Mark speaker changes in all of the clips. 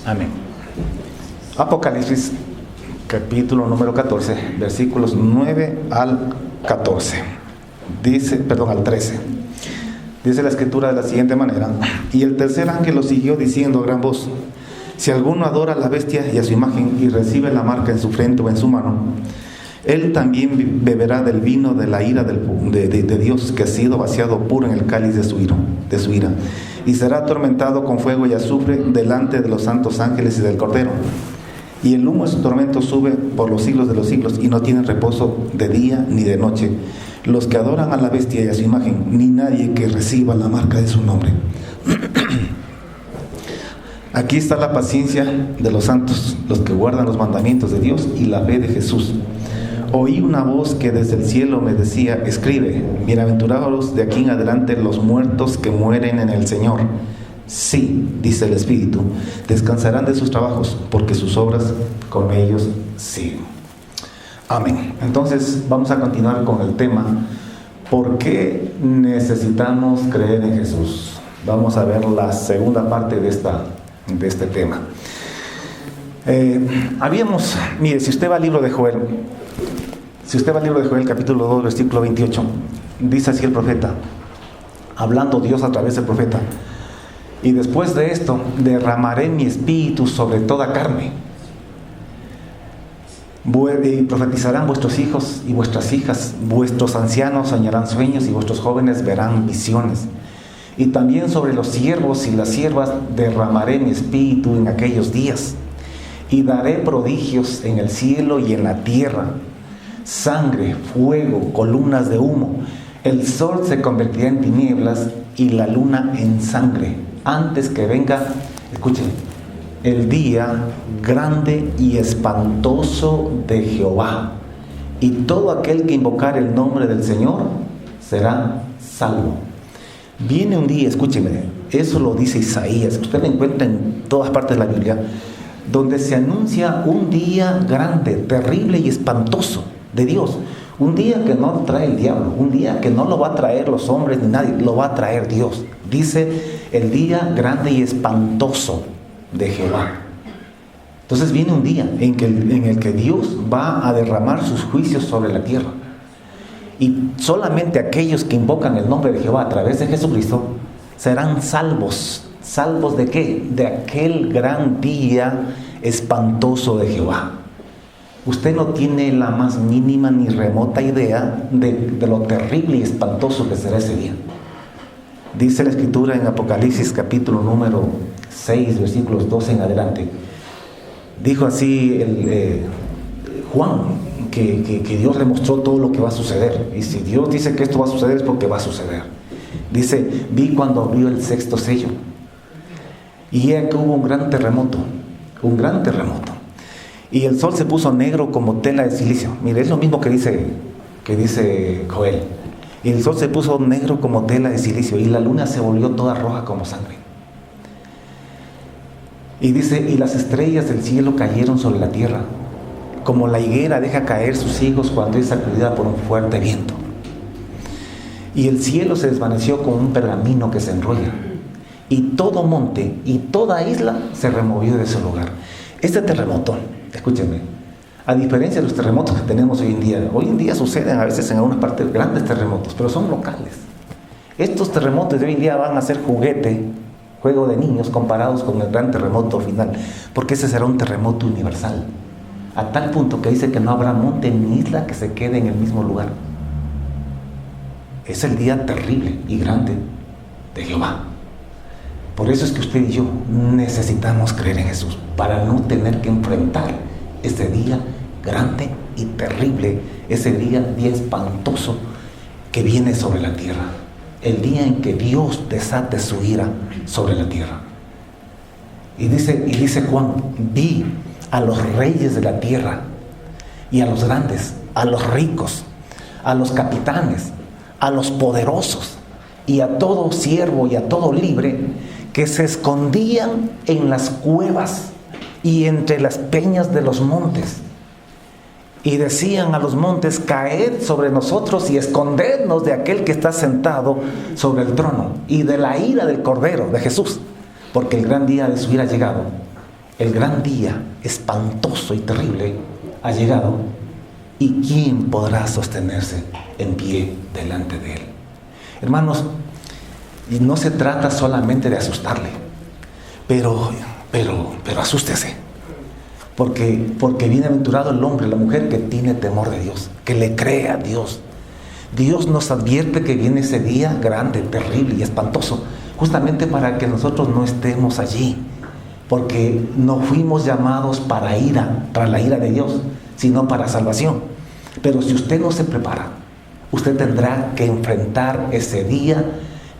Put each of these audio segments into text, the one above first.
Speaker 1: Amén. Apocalipsis, capítulo número 14, versículos 9 al 14. Al 13. Dice la escritura de la siguiente manera: y el tercer ángel lo siguió diciendo a gran voz: si alguno adora a la bestia y a su imagen y recibe la marca en su frente o en su mano, él también beberá del vino de la ira de Dios, que ha sido vaciado puro en el cáliz de su ira, y será atormentado con fuego y azufre delante de los santos ángeles y del Cordero. Y el humo de su tormento sube por los siglos de los siglos, y no tienen reposo de día ni de noche los que adoran a la bestia y a su imagen, ni nadie que reciba la marca de su nombre. Aquí está la paciencia de los santos, los que guardan los mandamientos de Dios y la fe de Jesús. Oí una voz que desde el cielo me decía: escribe, bienaventurados de aquí en adelante los muertos que mueren en el Señor. Sí, dice el Espíritu, descansarán de sus trabajos, porque sus obras con ellos siguen. Amén. Entonces vamos a continuar con el tema: ¿por qué necesitamos creer en Jesús? Vamos a ver la segunda parte de este tema. Mire, si usted va al libro de Joel, capítulo 2, versículo 28, dice así el profeta, hablando Dios a través del profeta: y después de esto derramaré mi espíritu sobre toda carne, y profetizarán vuestros hijos y vuestras hijas, vuestros ancianos soñarán sueños y vuestros jóvenes verán visiones. Y también sobre los siervos y las siervas derramaré mi espíritu en aquellos días, y daré prodigios en el cielo y en la tierra: sangre, fuego, columnas de humo. El sol se convertirá en tinieblas y la luna en sangre, antes que venga, escuchen, el día grande y espantoso de Jehová. Y todo aquel que invocar el nombre del Señor será salvo. Viene un día, escúcheme, eso lo dice Isaías, usted lo encuentra en todas partes de la Biblia, donde se anuncia un día grande, terrible y espantoso de Dios. Un día que no trae el diablo, un día que no lo va a traer los hombres ni nadie, lo va a traer Dios. Dice el día grande y espantoso de Jehová. Entonces viene un día en el que Dios va a derramar sus juicios sobre la tierra. Y solamente aquellos que invocan el nombre de Jehová a través de Jesucristo serán salvos. ¿Salvos de qué? De aquel gran día espantoso de Jehová. Usted no tiene la más mínima ni remota idea de lo terrible y espantoso que será ese día. Dice la Escritura en Apocalipsis capítulo número 6, versículos 12 en adelante. Dijo así Juan, que Dios le mostró todo lo que va a suceder. Y si Dios dice que esto va a suceder, es porque va a suceder. Dice: vi cuando abrió el sexto sello, y he que hubo un gran terremoto. Y el sol se puso negro como tela de silicio. Mire, es lo mismo que dice Joel. Y el sol se puso negro como tela de silicio, y la luna se volvió toda roja como sangre. Y dice: y las estrellas del cielo cayeron sobre la tierra, como la higuera deja caer sus higos cuando es sacudida por un fuerte viento. Y el cielo se desvaneció como un pergamino que se enrolla, y todo monte y toda isla se removió de su lugar. Este terremoto, escúchenme, a diferencia de los terremotos que tenemos hoy en día suceden a veces en algunas partes grandes terremotos, pero son locales. Estos terremotos de hoy en día van a ser juego de niños comparados con el gran terremoto final, porque ese será un terremoto universal, a tal punto que dice que no habrá monte ni isla que se quede en el mismo lugar. Es el día terrible y grande de Jehová. Por eso es que usted y yo necesitamos creer en Jesús, para no tener que enfrentar ese día grande y terrible, ese día espantoso que viene sobre la tierra, el día en que Dios desate su ira sobre la tierra. Y dice Juan: vi a los reyes de la tierra y a los grandes, a los ricos, a los capitanes, a los poderosos y a todo siervo y a todo libre, que se escondían en las cuevas y entre las peñas de los montes, y decían a los montes: caed sobre nosotros y escondednos de aquel que está sentado sobre el trono y de la ira del Cordero, de Jesús, porque el gran día de su ira ha llegado, el gran día espantoso y terrible ha llegado, y ¿quién podrá sostenerse en pie delante de él? Hermanos, y no se trata solamente de asustarle, pero asústese, porque bienaventurado el hombre, la mujer que tiene temor de Dios, que le cree a Dios. Dios nos advierte que viene ese día grande, terrible y espantoso, justamente para que nosotros no estemos allí, porque no fuimos llamados para la ira de Dios, sino para salvación. Pero si usted no se prepara, usted tendrá que enfrentar ese día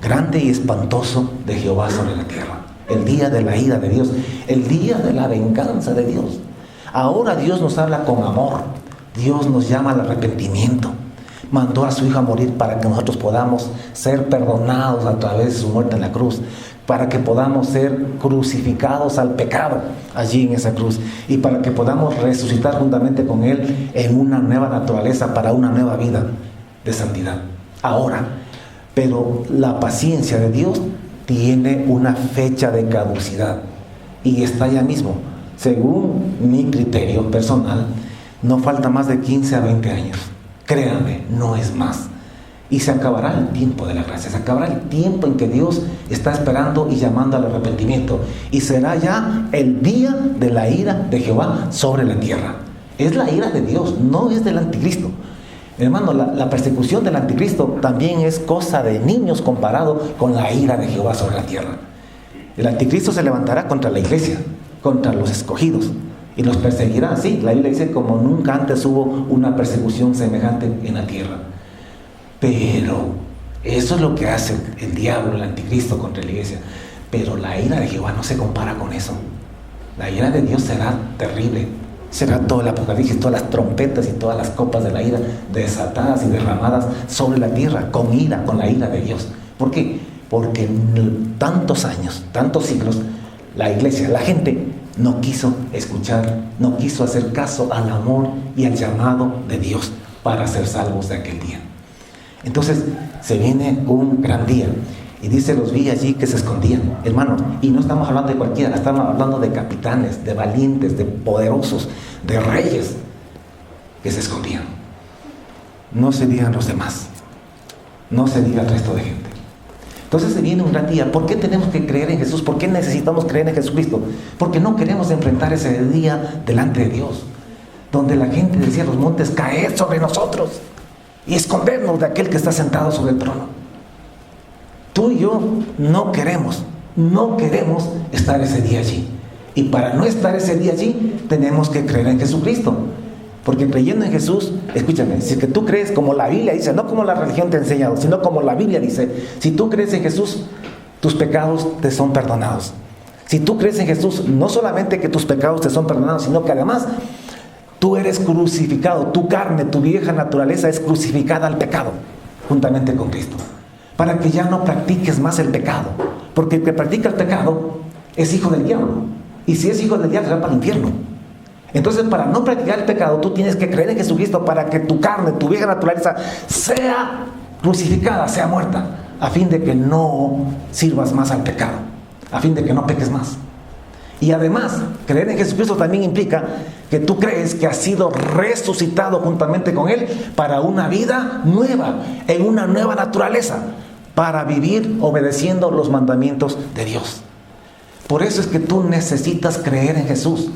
Speaker 1: grande y espantoso de Jehová sobre la tierra, el día de la ira de Dios, el día de la venganza de Dios. Ahora Dios nos habla con amor, Dios nos llama al arrepentimiento. Mandó a su Hijo a morir para que nosotros podamos ser perdonados a través de su muerte en la cruz, para que podamos ser crucificados al pecado allí en esa cruz, y para que podamos resucitar juntamente con Él en una nueva naturaleza, para una nueva vida de santidad. Ahora, pero la paciencia de Dios tiene una fecha de caducidad, y está ya mismo. Según mi criterio personal, no falta más de 15 a 20 años. Créanme, no es más. Y se acabará el tiempo de la gracia, se acabará el tiempo en que Dios está esperando y llamando al arrepentimiento. Y será ya el día de la ira de Jehová sobre la tierra. Es la ira de Dios, no es del anticristo. Hermano, la persecución del anticristo también es cosa de niños comparado con la ira de Jehová sobre la tierra. El anticristo se levantará contra la iglesia, contra los escogidos, y los perseguirá. Sí, la Biblia dice como nunca antes hubo una persecución semejante en la tierra. Pero eso es lo que hace el diablo, el anticristo contra la iglesia. Pero la ira de Jehová no se compara con eso. La ira de Dios será terrible. Será todo el apocalipsis, todas las trompetas y todas las copas de la ira desatadas y derramadas sobre la tierra, con ira, con la ira de Dios. ¿Por qué? Porque en tantos años, tantos siglos, la iglesia, la gente no quiso escuchar, no quiso hacer caso al amor y al llamado de Dios para ser salvos de aquel día. Entonces se viene un gran día, y dice, los vi allí que se escondían, hermanos, y no estamos hablando de cualquiera, estamos hablando de capitanes, de valientes, de poderosos, de reyes que se escondían. No se digan los demás, no se diga el resto de gente. Entonces se viene un gran día. ¿Por qué tenemos que creer en Jesús? ¿Por qué necesitamos creer en Jesucristo? Porque no queremos enfrentar ese día delante de Dios, donde la gente decía a los montes, caed sobre nosotros y escondernos de aquel que está sentado sobre el trono. Tú y yo no queremos estar ese día allí. Y para no estar ese día allí, tenemos que creer en Jesucristo. Porque creyendo en Jesús, escúchame, si es que tú crees como la Biblia dice, no como la religión te ha enseñado, sino como la Biblia dice, si tú crees en Jesús, tus pecados te son perdonados. Si tú crees en Jesús, no solamente que tus pecados te son perdonados, sino que además tú eres crucificado, tu carne, tu vieja naturaleza es crucificada al pecado, juntamente con Cristo, para que ya no practiques más el pecado, porque el que practica el pecado es hijo del diablo, y si es hijo del diablo, va para el infierno. Entonces, para no practicar el pecado, tú tienes que creer en Jesucristo para que tu carne, tu vieja naturaleza, sea crucificada, sea muerta, a fin de que no sirvas más al pecado, a fin de que no peques más. Y además, creer en Jesucristo también implica que tú crees que has sido resucitado juntamente con Él para una vida nueva, en una nueva naturaleza, para vivir obedeciendo los mandamientos de Dios. Por eso es que tú necesitas creer en Jesús,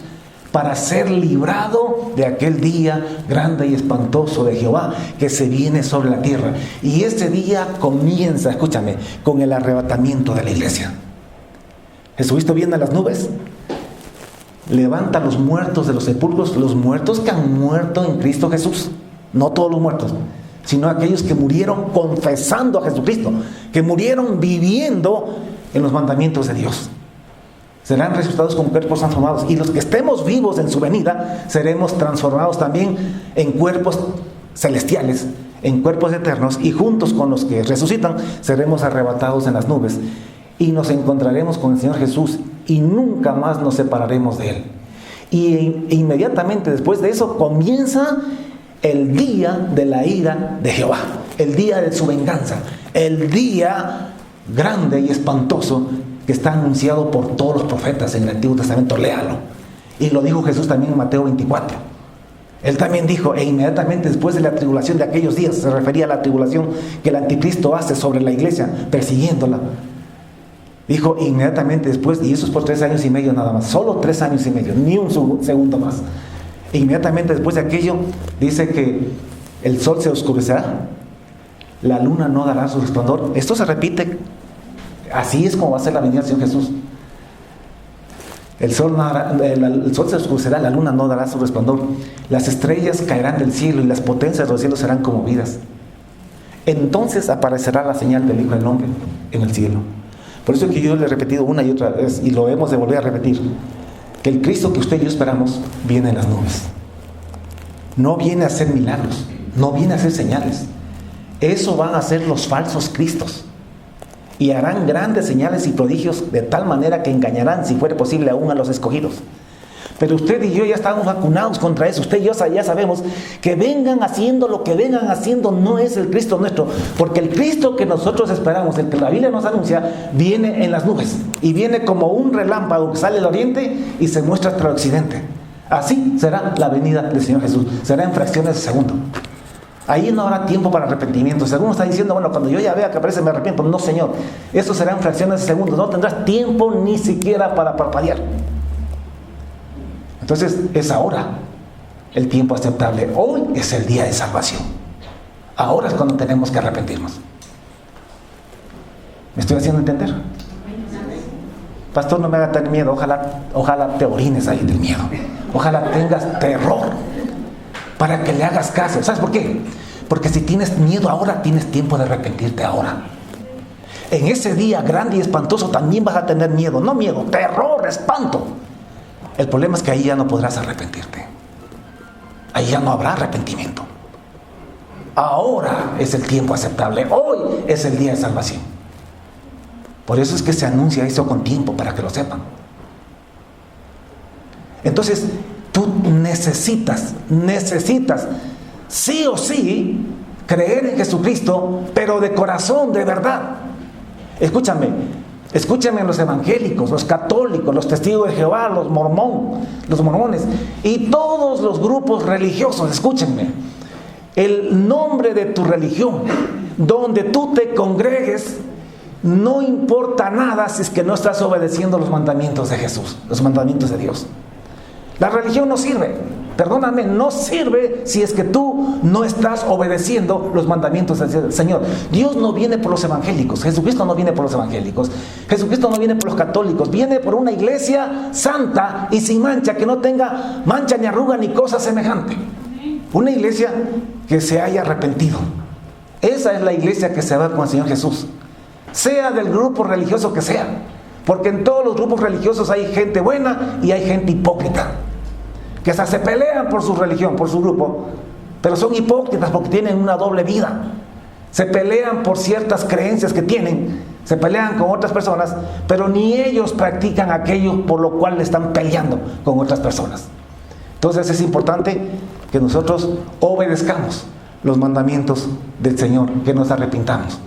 Speaker 1: para ser librado de aquel día grande y espantoso de Jehová que se viene sobre la tierra. Y ese día comienza, escúchame, con el arrebatamiento de la iglesia. Jesucristo viene a las nubes, levanta a los muertos de los sepulcros, los muertos que han muerto en Cristo Jesús, no todos los muertos, sino aquellos que murieron confesando a Jesucristo, que murieron viviendo en los mandamientos de Dios. Serán resucitados con cuerpos transformados, y los que estemos vivos en su venida seremos transformados también en cuerpos celestiales, en cuerpos eternos, y juntos con los que resucitan seremos arrebatados en las nubes y nos encontraremos con el Señor Jesús, y nunca más nos separaremos de Él. Y inmediatamente después de eso comienza el día de la ira de Jehová, el día de su venganza, el día grande y espantoso que está anunciado por todos los profetas en el Antiguo Testamento. Léalo. Y lo dijo Jesús también en Mateo 24. Él también dijo, e inmediatamente después de la tribulación de aquellos días, se refería a la tribulación que el anticristo hace sobre la iglesia, persiguiéndola. Dijo inmediatamente después, y eso es por 3 años y medio nada más, solo 3 años y medio, ni un segundo más. Inmediatamente después de aquello, dice que el sol se oscurecerá, la luna no dará su resplandor. Esto se repite, así es como va a ser la venida del Señor Jesús. El sol se oscurecerá, la luna no dará su resplandor, las estrellas caerán del cielo y las potencias de los cielos serán conmovidas. Entonces aparecerá la señal del Hijo del Hombre en el cielo. Por eso es que yo le he repetido una y otra vez, y lo hemos de volver a repetir, que el Cristo que usted y yo esperamos viene en las nubes. No viene a hacer milagros, no viene a hacer señales. Eso van a hacer los falsos cristos. Y harán grandes señales y prodigios de tal manera que engañarán, si fuere posible, aún a los escogidos. Pero usted y yo ya estamos vacunados contra eso. Usted y yo ya sabemos que vengan haciendo lo que vengan haciendo no es el Cristo nuestro. Porque el Cristo que nosotros esperamos, el que la Biblia nos anuncia, viene en las nubes. Y viene como un relámpago que sale del oriente y se muestra hasta el occidente. Así será la venida del Señor Jesús. Será en fracciones de segundo. Ahí no habrá tiempo para arrepentimiento. Si alguno está diciendo, bueno, cuando yo ya vea que aparece me arrepiento. No, Señor. Eso será en fracciones de segundos. No tendrás tiempo ni siquiera para parpadear. Entonces, es ahora el tiempo aceptable. Hoy es el día de salvación. Ahora es cuando tenemos que arrepentirnos. ¿Me estoy haciendo entender? Pastor, no me haga tener miedo. Ojalá te orines ahí del miedo. Ojalá tengas terror para que le hagas caso. ¿Sabes por qué? Porque si tienes miedo ahora, tienes tiempo de arrepentirte ahora. En ese día grande y espantoso también vas a tener miedo. No miedo, terror, espanto. El problema es que ahí ya no podrás arrepentirte. Ahí ya no habrá arrepentimiento. Ahora es el tiempo aceptable. Hoy es el día de salvación. Por eso es que se anuncia eso con tiempo, para que lo sepan. Entonces, tú necesitas, sí o sí, creer en Jesucristo, pero de corazón, de verdad. Escúchame los evangélicos, los católicos, los testigos de Jehová, los mormones y todos los grupos religiosos. Escúchenme. El nombre de tu religión, donde tú te congregues, no importa nada si es que no estás obedeciendo los mandamientos de Jesús, los mandamientos de Dios. La religión no sirve, perdóname, no sirve si es que tú no estás obedeciendo los mandamientos del Señor. Dios no viene por los evangélicos, Jesucristo no viene por los evangélicos, Jesucristo no viene por los católicos, viene por una iglesia santa y sin mancha, que no tenga mancha ni arruga ni cosa semejante. Una iglesia que se haya arrepentido. Esa es la iglesia que se va con el Señor Jesús, sea del grupo religioso que sea. Porque en todos los grupos religiosos hay gente buena y hay gente hipócrita, que se pelean por su religión, por su grupo, pero son hipócritas porque tienen una doble vida. Se pelean por ciertas creencias que tienen, se pelean con otras personas, pero ni ellos practican aquello por lo cual están peleando con otras personas. Entonces es importante que nosotros obedezcamos los mandamientos del Señor, que nos arrepintamos.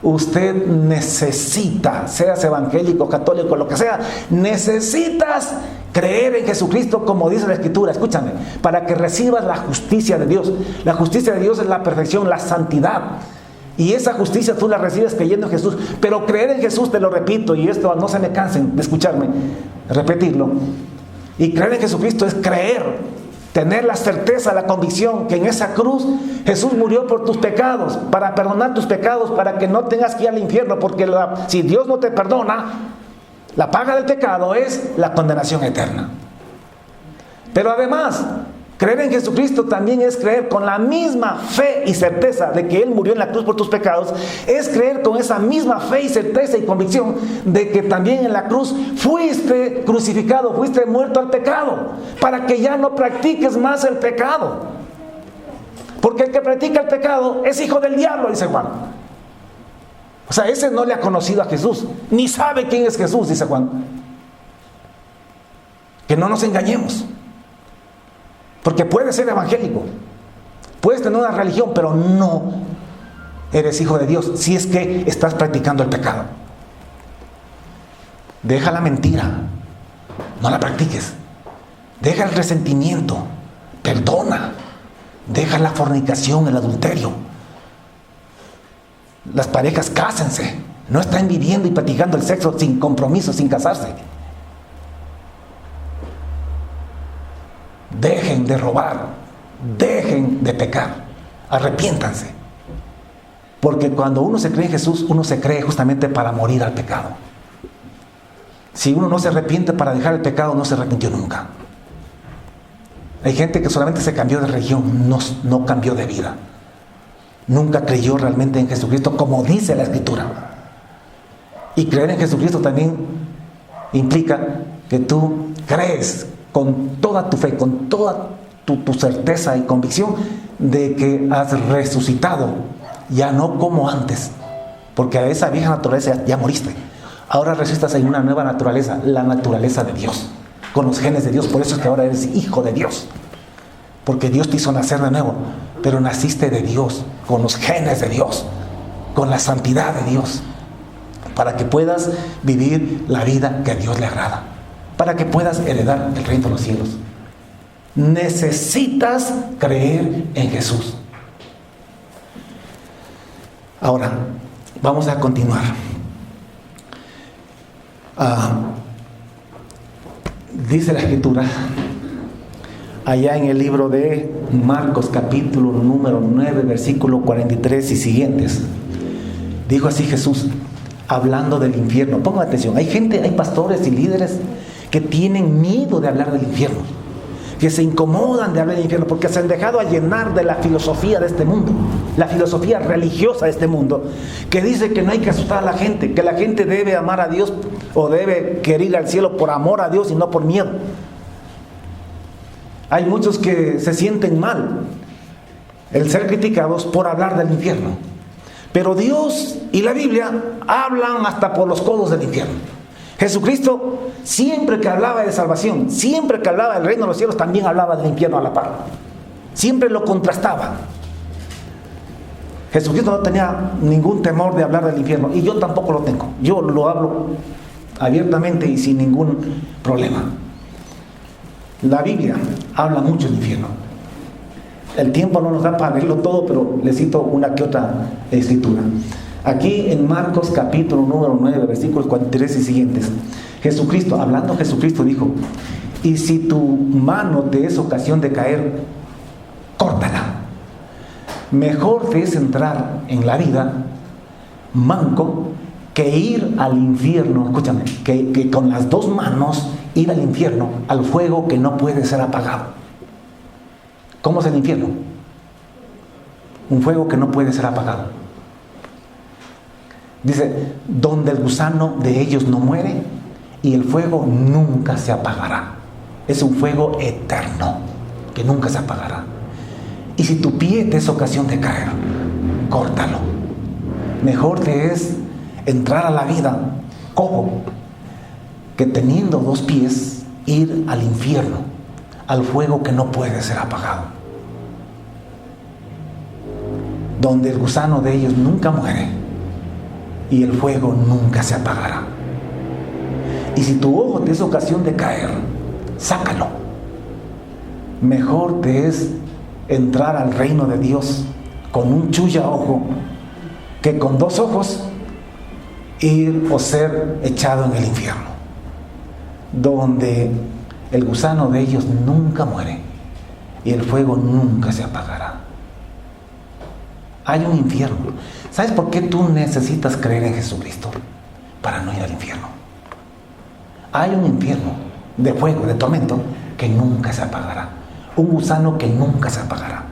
Speaker 1: Usted necesita, seas evangélico, católico, lo que sea, necesitas creer en Jesucristo como dice la Escritura. Escúchame, para que recibas la justicia de Dios. La justicia de Dios es la perfección, la santidad. Y esa justicia tú la recibes creyendo en Jesús. Pero creer en Jesús, te lo repito, y esto no se me cansen de escucharme, repetirlo. Y creer en Jesucristo es creer. Tener la certeza, la convicción que en esa cruz Jesús murió por tus pecados, para perdonar tus pecados, para que no tengas que ir al infierno, porque si Dios no te perdona, la paga del pecado es la condenación eterna. Pero además, creer en Jesucristo también es creer con la misma fe y certeza de que Él murió en la cruz por tus pecados. Es creer con esa misma fe y certeza y convicción de que también en la cruz fuiste crucificado, fuiste muerto al pecado, para que ya no practiques más el pecado. Porque el que practica el pecado es hijo del diablo, dice Juan. O sea, ese no le ha conocido a Jesús, ni sabe quién es Jesús, dice Juan. Que no nos engañemos. Porque puedes ser evangélico, puedes tener una religión, pero no eres hijo de Dios si es que estás practicando el pecado. Deja la mentira, no la practiques. Deja el resentimiento, perdona, deja la fornicación, el adulterio. Las parejas cásense, no están viviendo y practicando el sexo sin compromiso, sin casarse. Dejen de robar, dejen de pecar, arrepiéntanse. Porque cuando uno se cree en Jesús, uno se cree justamente para morir al pecado. Si uno no se arrepiente para dejar el pecado, no se arrepintió nunca. Hay gente que solamente se cambió de religión, no cambió de vida. Nunca creyó realmente en Jesucristo como dice la Escritura. Y creer en Jesucristo también implica que tú crees con toda tu fe, con toda tu certeza y convicción de que has resucitado, ya no como antes, porque a esa vieja naturaleza ya moriste. Ahora resucitas en una nueva naturaleza, la naturaleza de Dios, con los genes de Dios. Por eso es que ahora eres hijo de Dios, porque Dios te hizo nacer de nuevo, pero naciste de Dios, con los genes de Dios, con la santidad de Dios, para que puedas vivir la vida que a Dios le agrada, para que puedas heredar el reino de los cielos. Necesitas creer en Jesús. Ahora, vamos a continuar. Dice la Escritura, allá en el libro de Marcos, capítulo número 9, versículo 43 y siguientes. Dijo así Jesús, hablando del infierno. Pongan atención, hay gente, hay pastores y líderes que tienen miedo de hablar del infierno, que se incomodan de hablar del infierno porque se han dejado a llenar de la filosofía de este mundo, la filosofía religiosa de este mundo, que dice que no hay que asustar a la gente, que la gente debe amar a Dios o debe querer ir al cielo por amor a Dios y no por miedo. Hay muchos que se sienten mal el ser criticados por hablar del infierno, pero Dios y la Biblia hablan hasta por los codos del infierno. Jesucristo, siempre que hablaba de salvación, siempre que hablaba del reino de los cielos, también hablaba del infierno a la par. Siempre lo contrastaba. Jesucristo no tenía ningún temor de hablar del infierno, y yo tampoco lo tengo. Yo lo hablo abiertamente y sin ningún problema. La Biblia habla mucho del infierno. El tiempo no nos da para leerlo todo, pero le cito una que otra escritura. Aquí en Marcos capítulo número 9, versículos 43 y siguientes, Jesucristo, hablando Jesucristo, dijo, y si tu mano te es ocasión de caer, córtala. Mejor te es entrar en la vida manco que ir al infierno, escúchame, que con las dos manos ir al infierno, al fuego que no puede ser apagado. ¿Cómo es el infierno? Un fuego que no puede ser apagado. Dice, donde el gusano de ellos no muere y el fuego nunca se apagará. Es un fuego eterno que nunca se apagará. Y si tu pie te es ocasión de caer, córtalo. Mejor te es entrar a la vida cojo que teniendo dos pies ir al infierno, al fuego que no puede ser apagado, donde el gusano de ellos nunca muere y el fuego nunca se apagará. Y si tu ojo te es ocasión de caer, sácalo. Mejor te es entrar al reino de Dios con un chulla ojo que con dos ojos ir o ser echado en el infierno, donde el gusano de ellos nunca muere y el fuego nunca se apagará. Hay un infierno. ¿Sabes por qué tú necesitas creer en Jesucristo? Para no ir al infierno. Hay un infierno de fuego, de tormento, que nunca se apagará. Un gusano que nunca se apagará.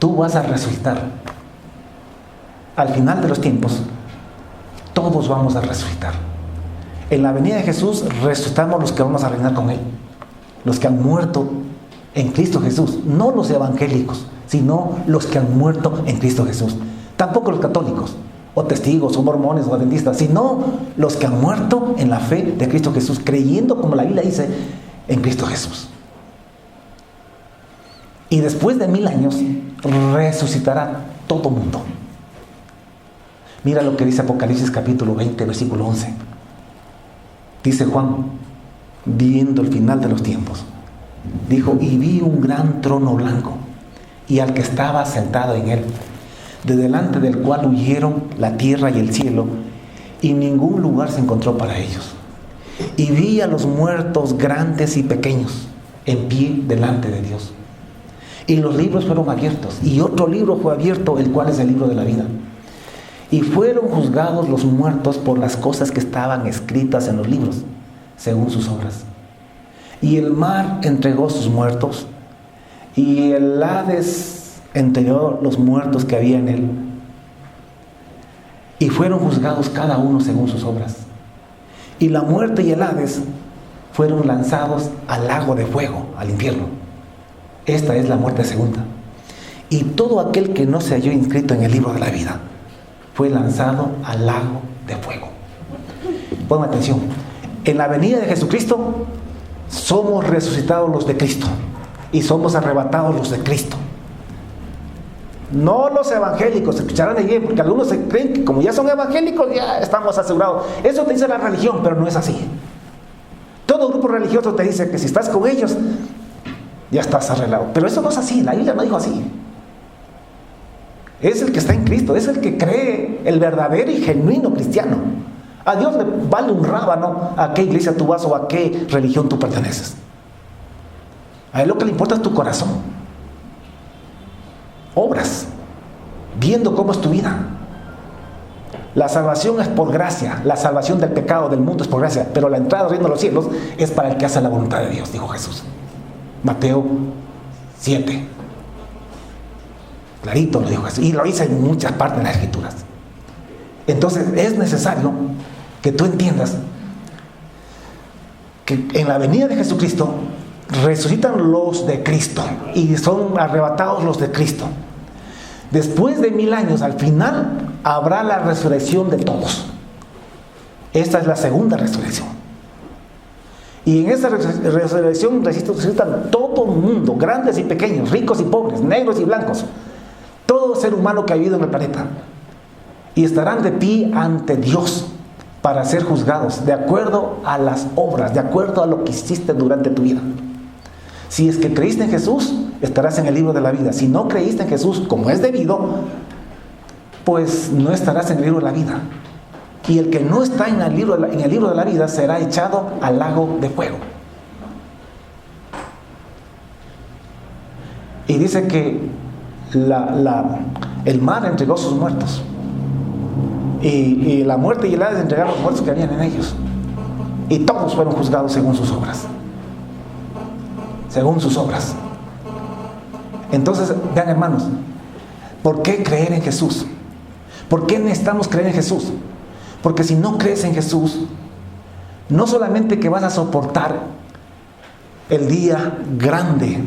Speaker 1: Tú vas a resucitar. Al final de los tiempos, todos vamos a resucitar. En la venida de Jesús resucitamos los que vamos a reinar con Él. Los que han muerto en Cristo Jesús. No los evangélicos, sino los que han muerto en Cristo Jesús. Tampoco los católicos, o testigos, o mormones, o adventistas, sino los que han muerto en la fe de Cristo Jesús, creyendo, como la Biblia dice, en Cristo Jesús. Y después de 1000 años, resucitará todo mundo. Mira lo que dice Apocalipsis capítulo 20, versículo 11. Dice Juan, viendo el final de los tiempos. Dijo, y vi un gran trono blanco, y al que estaba sentado en él, de delante del cual huyeron la tierra y el cielo, y ningún lugar se encontró para ellos. Y vi a los muertos grandes y pequeños, en pie delante de Dios. Y los libros fueron abiertos, y otro libro fue abierto, el cual es el libro de la vida. Y fueron juzgados los muertos por las cosas que estaban escritas en los libros, según sus obras. Y el mar entregó sus muertos, y el Hades entregó los muertos que había en él. Y fueron juzgados cada uno según sus obras. Y la muerte y el Hades fueron lanzados al lago de fuego, al infierno. Esta es la muerte segunda. Y todo aquel que no se halló inscrito en el libro de la vida fue lanzado al lago de fuego. Pongan atención. En la venida de Jesucristo somos resucitados los de Cristo y somos arrebatados los de Cristo. No los evangélicos, escucharán bien, porque algunos se creen que como ya son evangélicos ya estamos asegurados. Eso te dice la religión, pero no es así. Todo grupo religioso te dice que si estás con ellos ya estás arreglado, pero eso no es así. La Biblia no dijo así. Es el que está en Cristo, es el que cree, el verdadero y genuino cristiano. A Dios le vale un rábano a qué iglesia tú vas o a qué religión tú perteneces. A él lo que le importa es tu corazón. Obras, viendo cómo es tu vida. La salvación es por gracia, la salvación del pecado del mundo es por gracia, pero la entrada al reino de los cielos es para el que hace la voluntad de Dios, dijo Jesús. Mateo 7. Clarito lo dijo Jesús, y lo dice en muchas partes de las Escrituras. Entonces es necesario que tú entiendas que en la venida de Jesucristo resucitan los de Cristo y son arrebatados los de Cristo. Después de 1000 años, al final, habrá la resurrección de todos. Esta es la segunda resurrección. Y en esta resurrección resucitan todo el mundo, grandes y pequeños, ricos y pobres, negros y blancos, todo ser humano que ha vivido en el planeta. Y estarán de pie ante Dios para ser juzgados de acuerdo a las obras, de acuerdo a lo que hiciste durante tu vida. Si es que creíste en Jesús, estarás en el libro de la vida. Si no creíste en Jesús como es debido, pues no estarás en el libro de la vida. Y el que no está en el libro de la vida será echado al lago de fuego. Y dice que el mar entregó sus muertos. Y la muerte y el Hades entregaron los muertos que habían en ellos. Y todos fueron juzgados según sus obras. Según sus obras. Entonces, vean hermanos, ¿por qué creer en Jesús? ¿Por qué necesitamos creer en Jesús? Porque si no crees en Jesús, no solamente que vas a soportar el día grande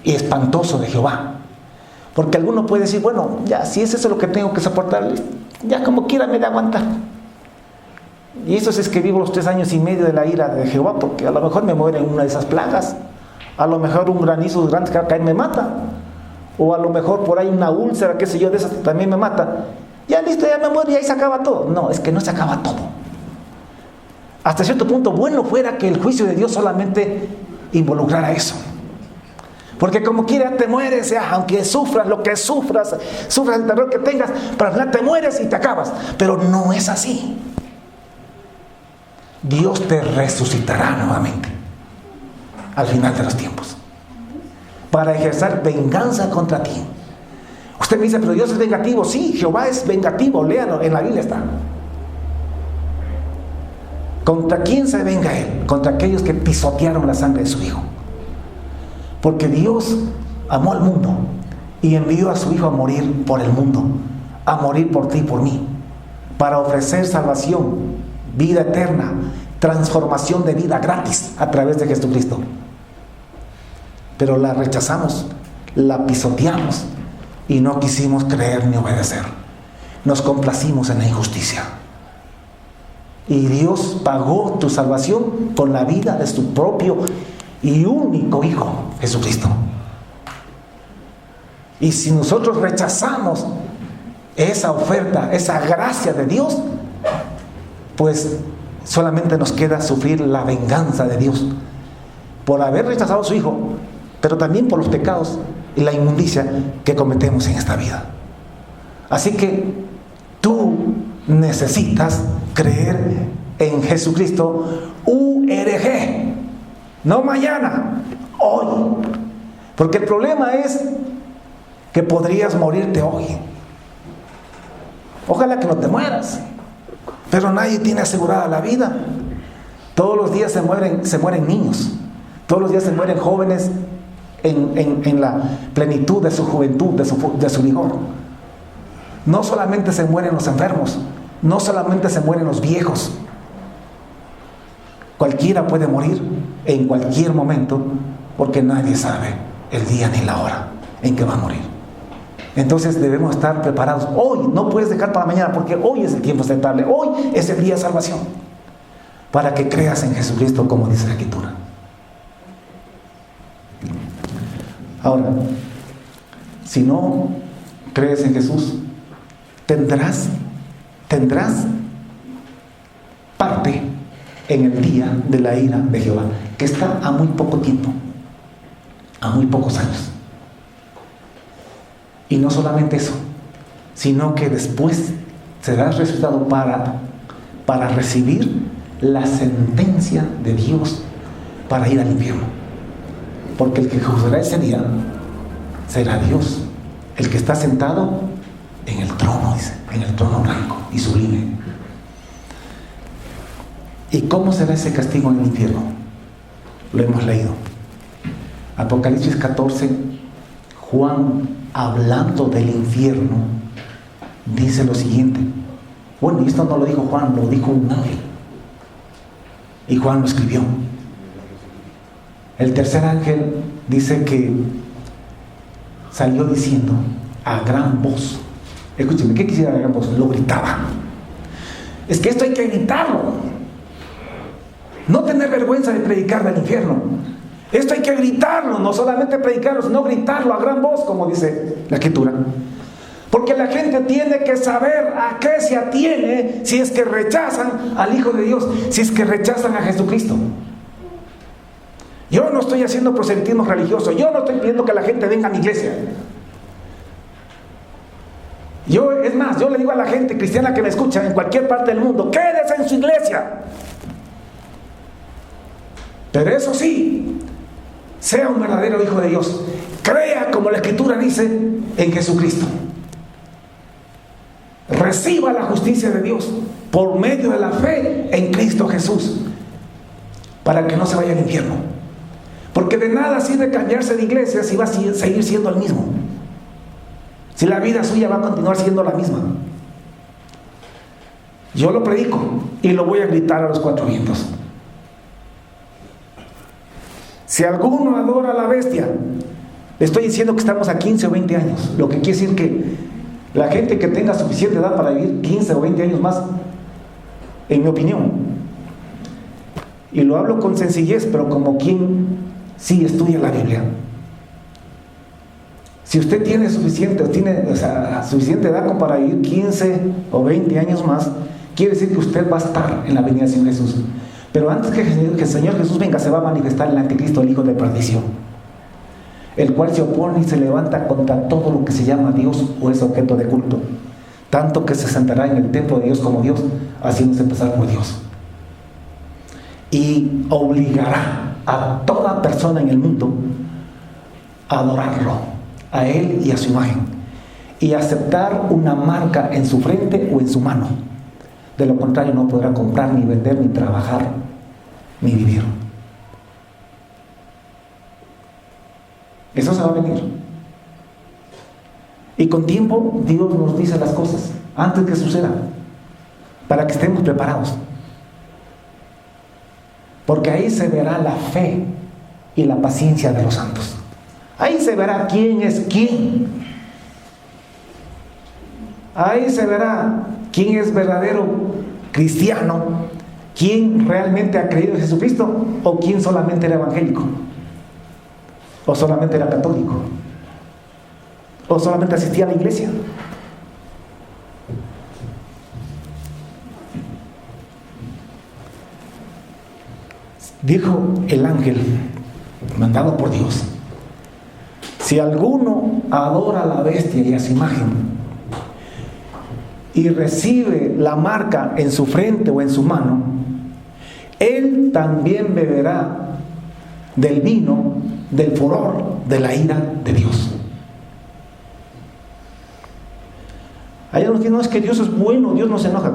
Speaker 1: y espantoso de Jehová, porque alguno puede decir, bueno, ya, si es eso lo que tengo que soportar, ya como quiera me de aguantar. Y eso es que vivo los 3 años y medio de la ira de Jehová, porque a lo mejor me muere en una de esas plagas, a lo mejor un granizo grande que va a caer me mata, o a lo mejor por ahí una úlcera, qué sé yo, de esas también me mata. Ya listo, ya me muero y ahí se acaba todo. No, es que no se acaba todo. Hasta cierto punto, bueno fuera que el juicio de Dios solamente involucrara eso. Porque como quiera te mueres, aunque sufras lo que sufras el terror que tengas, pero al final te mueres y te acabas. Pero no es así. Dios te resucitará nuevamente al final de los tiempos para ejercer venganza contra ti. Usted me dice, pero Dios es vengativo. Sí, Jehová es vengativo, léalo, en la Biblia está. ¿Contra quién se venga Él? Contra aquellos que pisotearon la sangre de su Hijo. Porque Dios amó al mundo y envió a su Hijo a morir por el mundo, a morir por ti y por mí, para ofrecer salvación, vida eterna, transformación de vida gratis a través de Jesucristo. Pero la rechazamos, la pisoteamos y no quisimos creer ni obedecer. Nos complacimos en la injusticia. Y Dios pagó tu salvación con la vida de su propio y único Hijo, Jesucristo. Y si nosotros rechazamos esa oferta, esa gracia de Dios, pues solamente nos queda sufrir la venganza de Dios por haber rechazado a su Hijo, pero también por los pecados y la inmundicia que cometemos en esta vida. Así que tú necesitas creer en Jesucristo URG, no mañana, hoy. Porque el problema es que podrías morirte hoy. Ojalá que no te mueras, pero nadie tiene asegurada la vida. Todos los días se mueren niños, todos los días se mueren jóvenes en la plenitud de su juventud, de su vigor. No solamente se mueren los enfermos, no solamente se mueren los viejos. Cualquiera puede morir en cualquier momento, porque nadie sabe el día ni la hora en que va a morir. Entonces debemos estar preparados. Hoy no puedes dejar para mañana, porque hoy es el tiempo aceptable. Hoy es el día de salvación, para que creas en Jesucristo, como dice la Escritura. Ahora, si no crees en Jesús, tendrás parte en el día de la ira de Jehová, que está a muy poco tiempo, a muy pocos años. Y no solamente eso, sino que después serás resucitado para recibir la sentencia de Dios para ir al infierno. Porque el que juzgará ese día será Dios, el que está sentado en el trono, dice, en el trono blanco y sublime. ¿Y cómo será ese castigo en el infierno? Lo hemos leído. Apocalipsis 14, Juan, hablando del infierno, dice lo siguiente. Bueno, y esto no lo dijo Juan, lo dijo un ángel. Y Juan lo escribió. El tercer ángel dice que salió diciendo a gran voz. Escúcheme, ¿qué quisiera a gran voz? Lo gritaba. Es que esto hay que gritarlo. No tener vergüenza de predicar del infierno. Esto hay que gritarlo, no solamente predicarlo, sino gritarlo a gran voz, como dice la Escritura. Porque la gente tiene que saber a qué se atiene si es que rechazan al Hijo de Dios, si es que rechazan a Jesucristo. Yo no estoy haciendo proselitismo religioso, yo no estoy pidiendo que la gente venga a mi iglesia. Es más, yo le digo a la gente cristiana que me escucha en cualquier parte del mundo, quédese en su iglesia. Pero eso sí, sea un verdadero hijo de Dios. Crea, como la Escritura dice, en Jesucristo. Reciba la justicia de Dios por medio de la fe en Cristo Jesús, para que no se vaya al infierno. Porque de nada sirve cambiarse de iglesia si va a seguir siendo el mismo, si la vida suya va a continuar siendo la misma. Yo lo predico y lo voy a gritar a los cuatro vientos. Si alguno adora a la bestia, le estoy diciendo que estamos a 15 o 20 años, lo que quiere decir que la gente que tenga suficiente edad para vivir 15 o 20 años más, en mi opinión, y lo hablo con sencillez, pero como quien sí estudia la Biblia. Si usted tiene suficiente edad como para vivir 15 o 20 años más, quiere decir que usted va a estar en la venida del Señor Jesús. Pero antes que el Señor Jesús venga, se va a manifestar el anticristo, el hijo de perdición, el cual se opone y se levanta contra todo lo que se llama Dios o es objeto de culto, tanto que se sentará en el templo de Dios como Dios, haciéndose pasar por Dios, y obligará a toda persona en el mundo a adorarlo, a Él y a su imagen, y aceptar una marca en su frente o en su mano. De lo contrario, no podrá comprar, ni vender, ni trabajar, ni vivir. Eso se va a venir. Y con tiempo Dios nos dice las cosas antes que suceda, para que estemos preparados. Porque ahí se verá la fe y la paciencia de los santos. Ahí se verá quién es quién. Ahí se verá quién es verdadero cristiano, quién realmente ha creído en Jesucristo, o quién solamente era evangélico, o solamente era católico, o solamente asistía a la iglesia. Dijo el ángel mandado por Dios: si alguno adora a la bestia y a su imagen y recibe la marca en su frente o en su mano, él también beberá del vino del furor de la ira de Dios. Hay algunos que no, es que Dios es bueno, Dios no se enoja.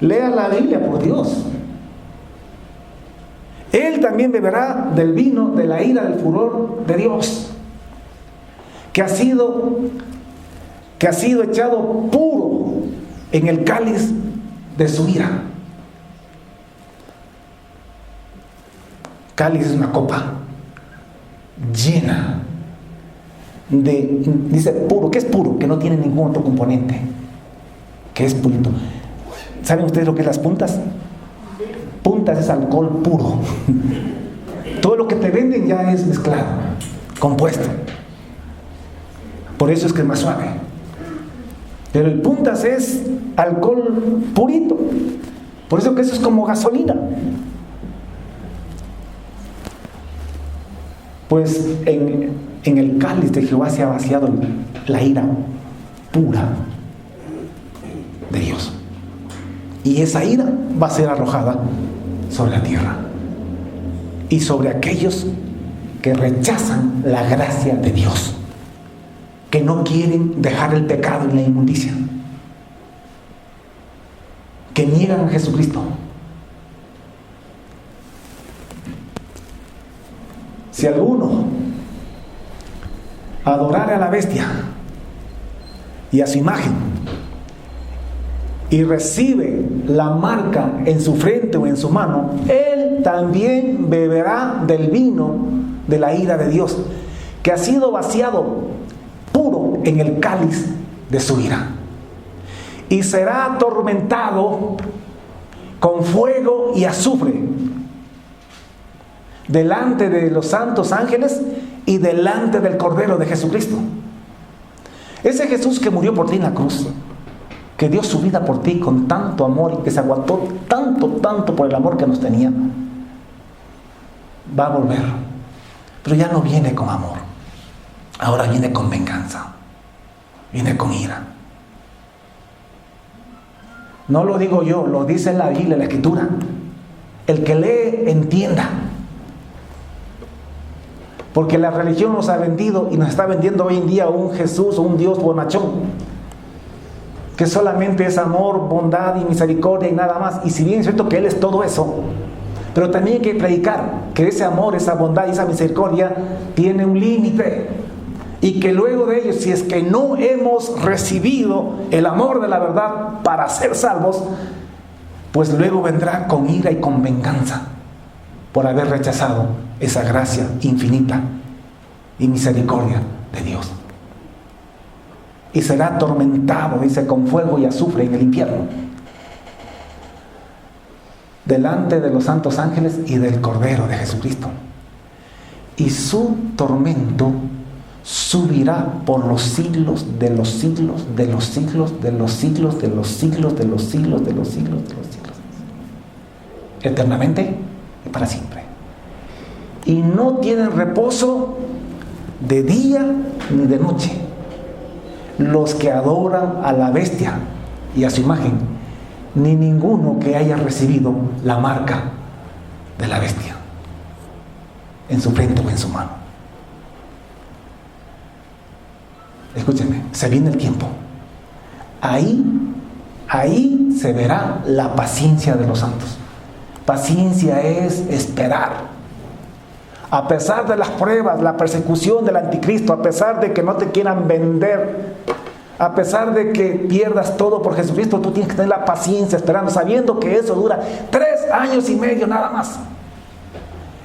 Speaker 1: Lea la Biblia, por Dios. Él también beberá del vino de la ira del furor de Dios, que ha sido echado puro en el cáliz de su ira. Cáliz es una copa llena de, dice puro. ¿Qué es puro? Que no tiene ningún otro componente, que es purito. ¿Saben ustedes lo que es las puntas? Puntas es alcohol puro. Todo lo que te venden ya es mezclado, compuesto. Por eso es que es más suave. Pero el puntas es alcohol purito. Por eso que eso es como gasolina. Pues en el cáliz de Jehová se ha vaciado la ira pura de Dios. Y esa ira va a ser arrojada sobre la tierra y sobre aquellos que rechazan la gracia de Dios, que no quieren dejar el pecado y la inmundicia, que niegan a Jesucristo. Si alguno adorare a la bestia y a su imagen y recibe la marca en su frente o en su mano, él también beberá del vino de la ira de Dios, que ha sido vaciado puro en el cáliz de su ira, y será atormentado con fuego y azufre delante de los santos ángeles y delante del Cordero de Jesucristo. Ese Jesús que murió por ti en la cruz, que dio su vida por ti con tanto amor y que se aguantó tanto por el amor que nos tenía, va a volver. Pero ya no viene con amor, ahora viene con venganza, viene con ira. No lo digo yo, lo dice la Biblia, la Escritura. El que lee, entienda. Porque la religión nos ha vendido y nos está vendiendo hoy en día un Jesús o un Dios bonachón, que solamente es amor, bondad y misericordia y nada más. Y si bien es cierto que Él es todo eso, pero también hay que predicar que ese amor, esa bondad y esa misericordia tiene un límite, y que luego de ello, si es que no hemos recibido el amor de la verdad para ser salvos, pues luego vendrá con ira y con venganza por haber rechazado esa gracia infinita y misericordia de Dios. Y será atormentado, dice, con fuego y azufre en el infierno, delante de los santos ángeles y del Cordero de Jesucristo. Y su tormento subirá por los siglos de los siglos, de los siglos, de los siglos, de los siglos, de los siglos, de los siglos, de los siglos, eternamente y para siempre. Y no tienen reposo de día ni de noche los que adoran a la bestia y a su imagen, ni ninguno que haya recibido la marca de la bestia en su frente o en su mano. Escúchenme, se viene el tiempo. Ahí se verá la paciencia de los santos. Paciencia es esperar. A pesar de las pruebas, la persecución del anticristo, a pesar de que no te quieran vender, a pesar de que pierdas todo por Jesucristo, tú tienes que tener la paciencia esperando, sabiendo que eso dura 3 años y medio nada más.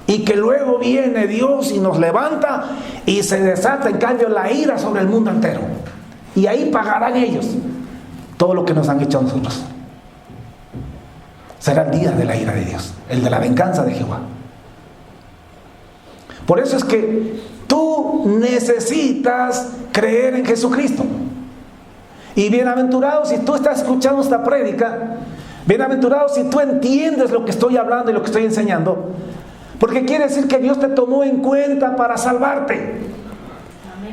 Speaker 1: Y que luego viene Dios y nos levanta y se desata en cambio la ira sobre el mundo entero. Y ahí pagarán ellos todo lo que nos han hecho a nosotros. Será el día de la ira de Dios, el de la venganza de Jehová. Por eso es que tú necesitas creer en Jesucristo. Y bienaventurado si tú estás escuchando esta prédica, Bienaventurado si tú entiendes lo que estoy hablando y lo que estoy enseñando, porque quiere decir que Dios te tomó en cuenta para salvarte.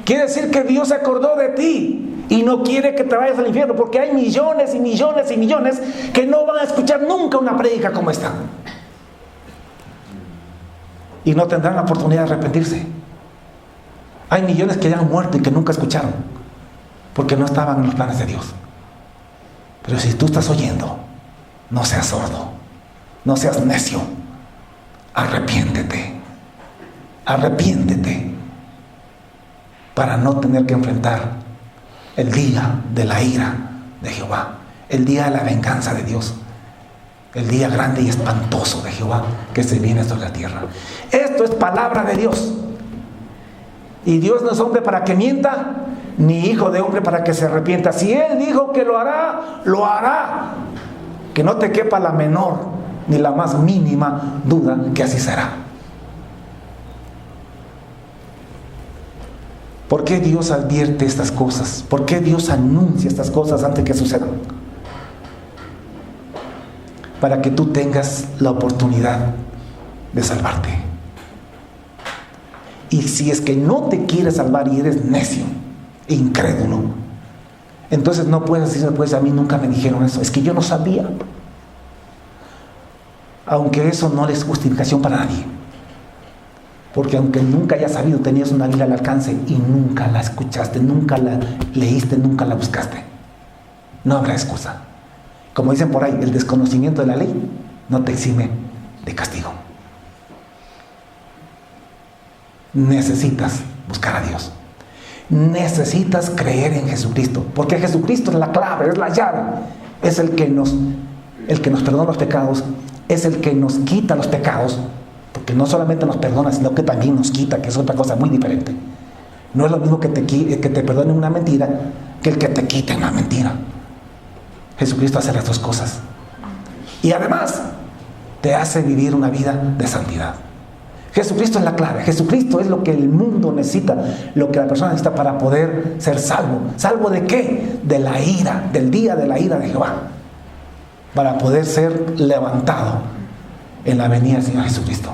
Speaker 1: Quiere decir que Dios se acordó de ti y no quiere que te vayas al infierno, porque hay millones y millones y millones que no van a escuchar nunca una prédica como esta y no tendrán la oportunidad de arrepentirse. Hay millones que ya han muerto y que nunca escucharon porque no estaban en los planes de Dios. Pero si tú estás oyendo, no seas sordo, no seas necio. Arrepiéntete para no tener que enfrentar el día de la ira de Jehová, el día de la venganza de Dios, el día grande y espantoso de Jehová que se viene sobre la tierra. Esto es palabra de Dios, y Dios no es hombre para que mienta, ni hijo de hombre para que se arrepienta. Si Él dijo que lo hará, lo hará. Que no te quepa la menor ni la más mínima duda que así será. ¿Por qué Dios advierte estas cosas? ¿Por qué Dios anuncia estas cosas antes que sucedan? Para que tú tengas la oportunidad de salvarte. Y si es que no te quieres salvar y eres necio e incrédulo, entonces no puedes decir, pues a mí nunca me dijeron eso, es que yo no sabía. Aunque eso no es justificación para nadie. Porque aunque nunca hayas sabido, tenías una Biblia al alcance y nunca la escuchaste, nunca la leíste, nunca la buscaste. No habrá excusa. Como dicen por ahí, el desconocimiento de la ley no te exime de castigo. Necesitas buscar a Dios. Necesitas creer en Jesucristo, porque Jesucristo es la clave, es la llave, es el que nos perdona los pecados, es el que nos quita los pecados, porque no solamente nos perdona, sino que también nos quita, que es otra cosa muy diferente. No es lo mismo que te perdone una mentira que el que te quite una mentira. Jesucristo hace las dos cosas, y además te hace vivir una vida de santidad. Jesucristo es la clave. Jesucristo es lo que el mundo necesita, lo que la persona necesita para poder ser salvo. ¿Salvo de qué? De la ira, del día de la ira de Jehová, para poder ser levantado en la venida del Señor Jesucristo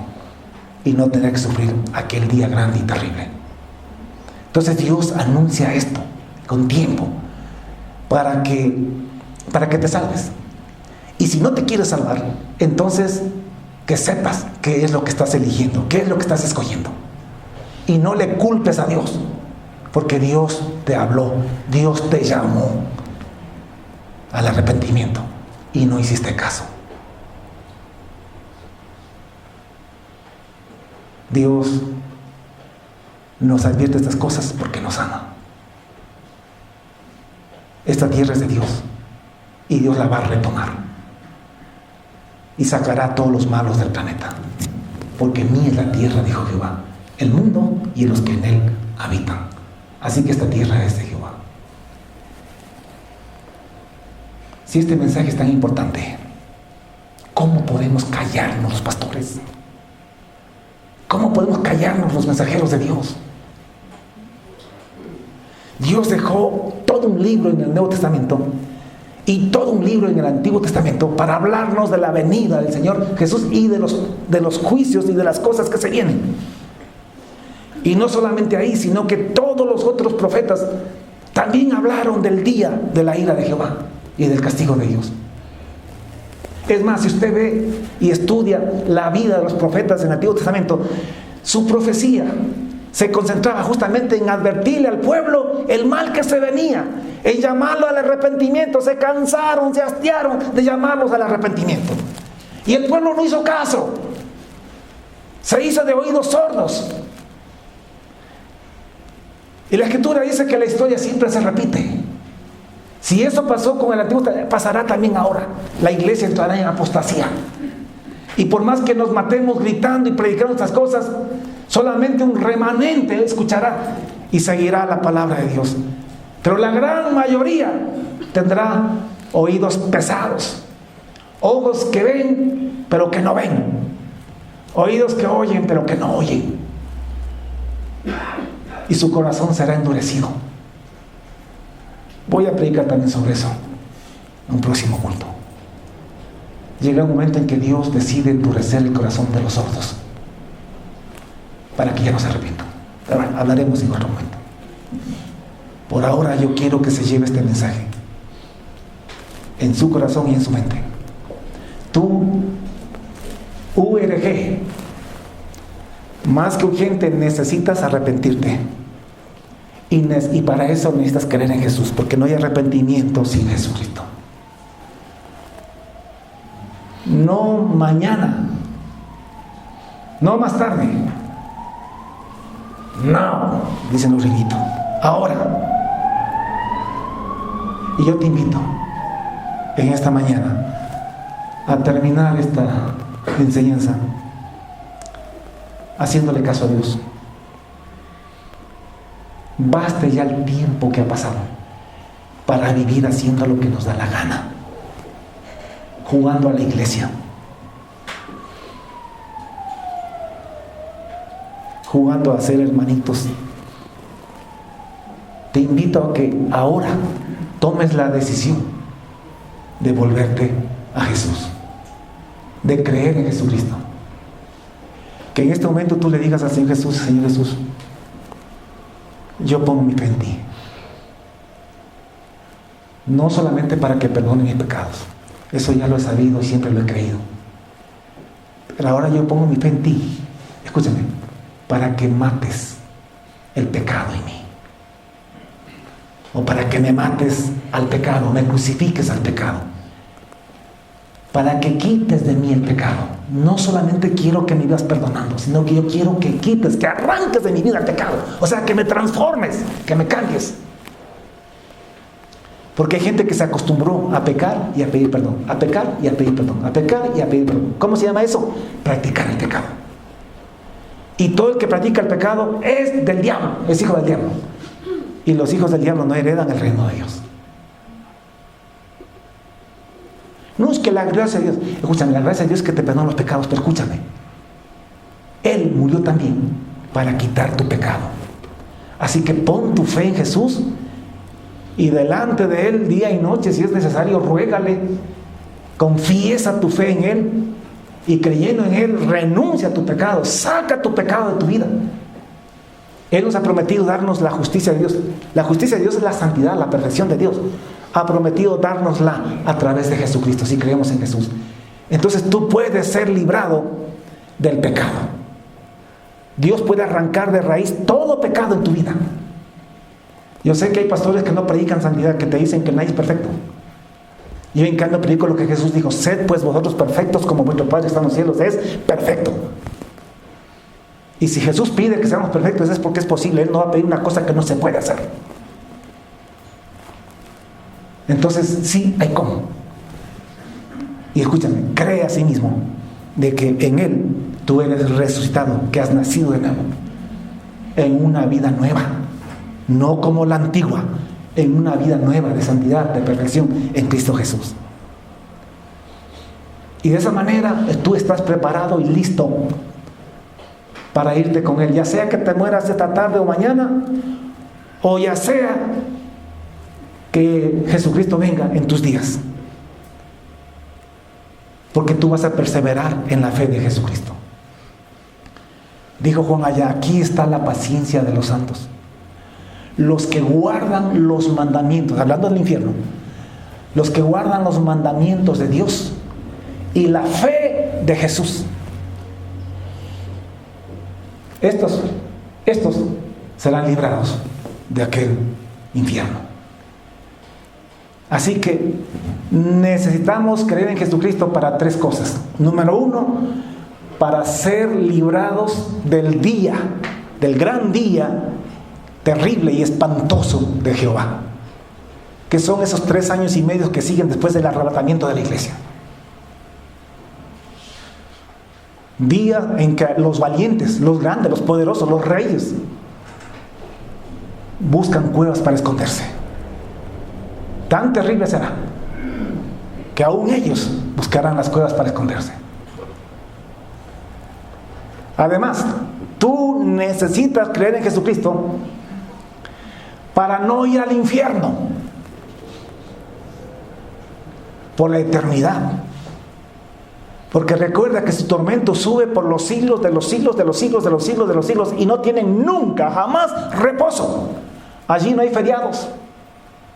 Speaker 1: y no tener que sufrir aquel día grande y terrible. Entonces Dios anuncia esto con tiempo para que te salves. Y si no te quieres salvar, entonces que sepas qué es lo que estás eligiendo, qué es lo que estás escogiendo. Y no le culpes a Dios, porque Dios te habló, Dios te llamó al arrepentimiento y no hiciste caso. Dios nos advierte estas cosas porque nos ama. Esta tierra es de Dios y Dios la va a retomar y sacará a todos los malos del planeta, porque mía es la tierra, dijo Jehová, el mundo y los que en él habitan. Así que esta tierra es de Jehová. Si este mensaje es tan importante, ¿cómo podemos callarnos los pastores? ¿Cómo podemos callarnos los mensajeros de Dios? Dios dejó todo un libro en el Nuevo Testamento y todo un libro en el Antiguo Testamento para hablarnos de la venida del Señor Jesús y de los juicios y de las cosas que se vienen. Y no solamente ahí, sino que todos los otros profetas también hablaron del día de la ira de Jehová y del castigo de Dios. Es más, si usted ve y estudia la vida de los profetas en el Antiguo Testamento, su profecía se concentraba justamente en advertirle al pueblo el mal que se venía, en llamarlo al arrepentimiento. Se cansaron, se hastiaron de llamarlos al arrepentimiento. Y el pueblo no hizo caso. Se hizo de oídos sordos. Y la Escritura dice que la historia siempre se repite. Si eso pasó con el Antiguo Testamento, pasará también ahora. La iglesia entrará en apostasía. Y por más que nos matemos gritando y predicando estas cosas, solamente un remanente escuchará y seguirá la palabra de Dios. Pero la gran mayoría tendrá oídos pesados, ojos que ven pero que no ven, oídos que oyen pero que no oyen, y su corazón será endurecido. Voy a predicar también sobre eso en un próximo culto. llega un momento en que Dios decide endurecer el corazón de los sordos para que ya no se arrepientan. Pero bueno, hablaremos en otro momento. Por ahora yo quiero que se lleve este mensaje en su corazón y en su mente. Tú, URG, más que urgente, necesitas arrepentirte. Y para eso necesitas creer en Jesús, porque no hay arrepentimiento sin Jesucristo. No mañana, no más tarde, no, dicen los riguitos, ahora. Y yo te invito en esta mañana a terminar esta enseñanza haciéndole caso a Dios. Basta ya el tiempo que ha pasado para vivir haciendo lo que nos da la gana, jugando a la iglesia, jugando a ser hermanitos. Te invito a que ahora tomes la decisión de volverte a Jesús, de creer en Jesucristo. Que en este momento tú le digas al Señor Jesús: Señor Jesús, yo pongo mi fe en ti, no solamente para que perdone mis pecados, eso ya lo he sabido y siempre lo he creído, pero ahora yo pongo mi fe en ti, escúchame, para que mates el pecado en mí, o para que me mates al pecado, me crucifiques al pecado, para que quites de mí el pecado. No solamente quiero que me vivas perdonando, sino que yo quiero que quites, que arranques de mi vida el pecado. O sea, que me transformes, que me cambies. Porque hay gente que se acostumbró a pecar y a pedir perdón, a pecar y a pedir perdón, a pecar y a pedir perdón. ¿Cómo se llama eso? Practicar el pecado. Y todo el que practica el pecado es del diablo, es hijo del diablo. Y los hijos del diablo no heredan el reino de Dios. No es que la gracia de Dios, escúchame, la gracia de Dios es que te perdona los pecados, pero escúchame, Él murió también para quitar tu pecado. Así que pon tu fe en Jesús y delante de Él día y noche, si es necesario, ruégale, confiesa tu fe en Él y creyendo en Él, renuncia a tu pecado, saca tu pecado de tu vida. Él nos ha prometido darnos la justicia de Dios. La justicia de Dios es la santidad, la perfección de Dios. Ha prometido dárnosla a través de Jesucristo, si creemos en Jesús. Entonces tú puedes ser librado del pecado. Dios puede arrancar de raíz todo pecado en tu vida. Yo sé que hay pastores que no predican santidad, que te dicen que nadie es perfecto. Yo en cambio predico lo que Jesús dijo: sed pues vosotros perfectos como vuestro Padre que está en los cielos es perfecto. Y si Jesús pide que seamos perfectos, es porque es posible. Él no va a pedir una cosa que no se puede hacer. Entonces sí hay cómo. Y escúchame, cree a sí mismo de que en Él tú eres resucitado, que has nacido de nuevo, en una vida nueva, no como la antigua, en una vida nueva de santidad, de perfección en Cristo Jesús. Y de esa manera tú estás preparado y listo para irte con Él, ya sea que te mueras esta tarde o mañana, o ya sea que Jesucristo venga en tus días, porque tú vas a perseverar en la fe de Jesucristo. Dijo Juan allá: aquí está la paciencia de los santos, los que guardan los mandamientos, hablando del infierno, los que guardan los mandamientos de Dios y la fe de Jesús. Estos serán librados de aquel infierno. Así que necesitamos creer en Jesucristo para tres cosas. Número uno, para ser librados del día, del gran día terrible y espantoso de Jehová, que son esos 3 años y medio que siguen después del arrebatamiento de la iglesia. Día en que los valientes, los grandes, los poderosos, los reyes buscan cuevas para esconderse. Tan terrible será que aún ellos buscarán las cuevas para esconderse. Además, tú necesitas creer en Jesucristo para no ir al infierno por la eternidad.
Speaker 2: Porque recuerda que su tormento sube por los siglos de los siglos, de los siglos, de los siglos, de los siglos, y no tienen nunca, jamás reposo. Allí no hay feriados,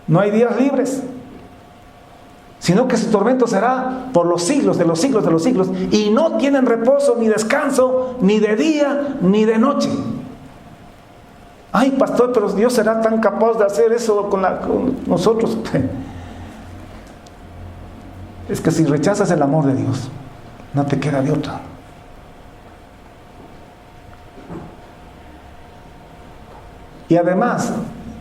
Speaker 2: no hay días libres, sino que su tormento será por los siglos, de los siglos, de los siglos, y no tienen reposo ni descanso, ni de día, ni de noche. Ay, pastor, pero Dios será tan capaz de hacer eso con nosotros. Es que si rechazas el amor de Dios, no te queda de otra. Y además,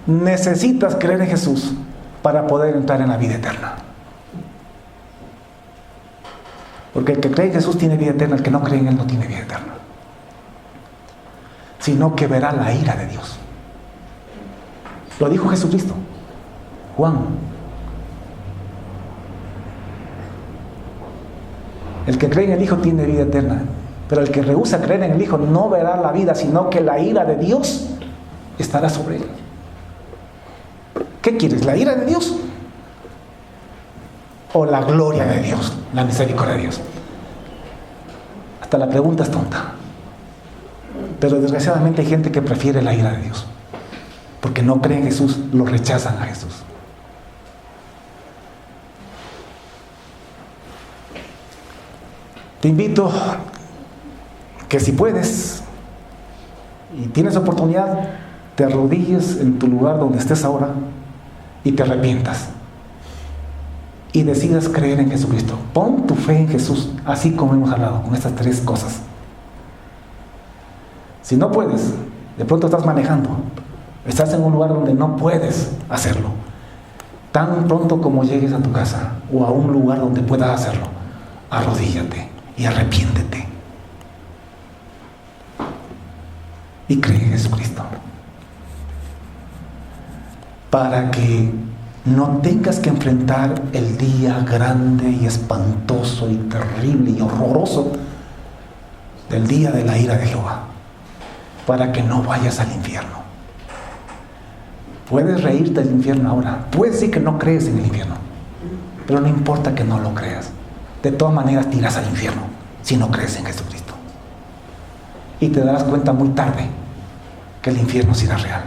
Speaker 2: necesitas creer en Jesús para poder entrar en la vida eterna. Porque el que cree en Jesús tiene vida eterna, el que no cree en Él no tiene vida eterna. Sino que verá la ira de Dios. Lo dijo Jesucristo. Juan. El que cree en el Hijo tiene vida eterna, pero el que rehúsa creer en el Hijo no verá la vida, sino que la ira de Dios estará sobre él. ¿Qué quieres? ¿La ira de Dios? ¿O la gloria de Dios? La misericordia de Dios. Hasta la pregunta es tonta. Pero desgraciadamente hay gente que prefiere la ira de Dios. Porque no creen en Jesús, lo rechazan a Jesús. Te invito que si puedes y tienes oportunidad, te arrodilles en tu lugar donde estés ahora y te arrepientas y decidas creer en Jesucristo. Pon tu fe en Jesús, así como hemos hablado, con estas 3 cosas. Si no puedes, de pronto estás manejando, estás en un lugar donde no puedes hacerlo, tan pronto como llegues a tu casa o a un lugar donde puedas hacerlo, arrodíllate y arrepiéntete y cree en Jesucristo, para que no tengas que enfrentar el día grande y espantoso y terrible y horroroso del día de la ira de Jehová, para que no vayas al infierno. Puedes reírte del infierno ahora, puedes decir que no crees en el infierno, pero no importa que no lo creas, de todas maneras te irás al infierno si no crees en Jesucristo, y te darás cuenta muy tarde que el infierno será real.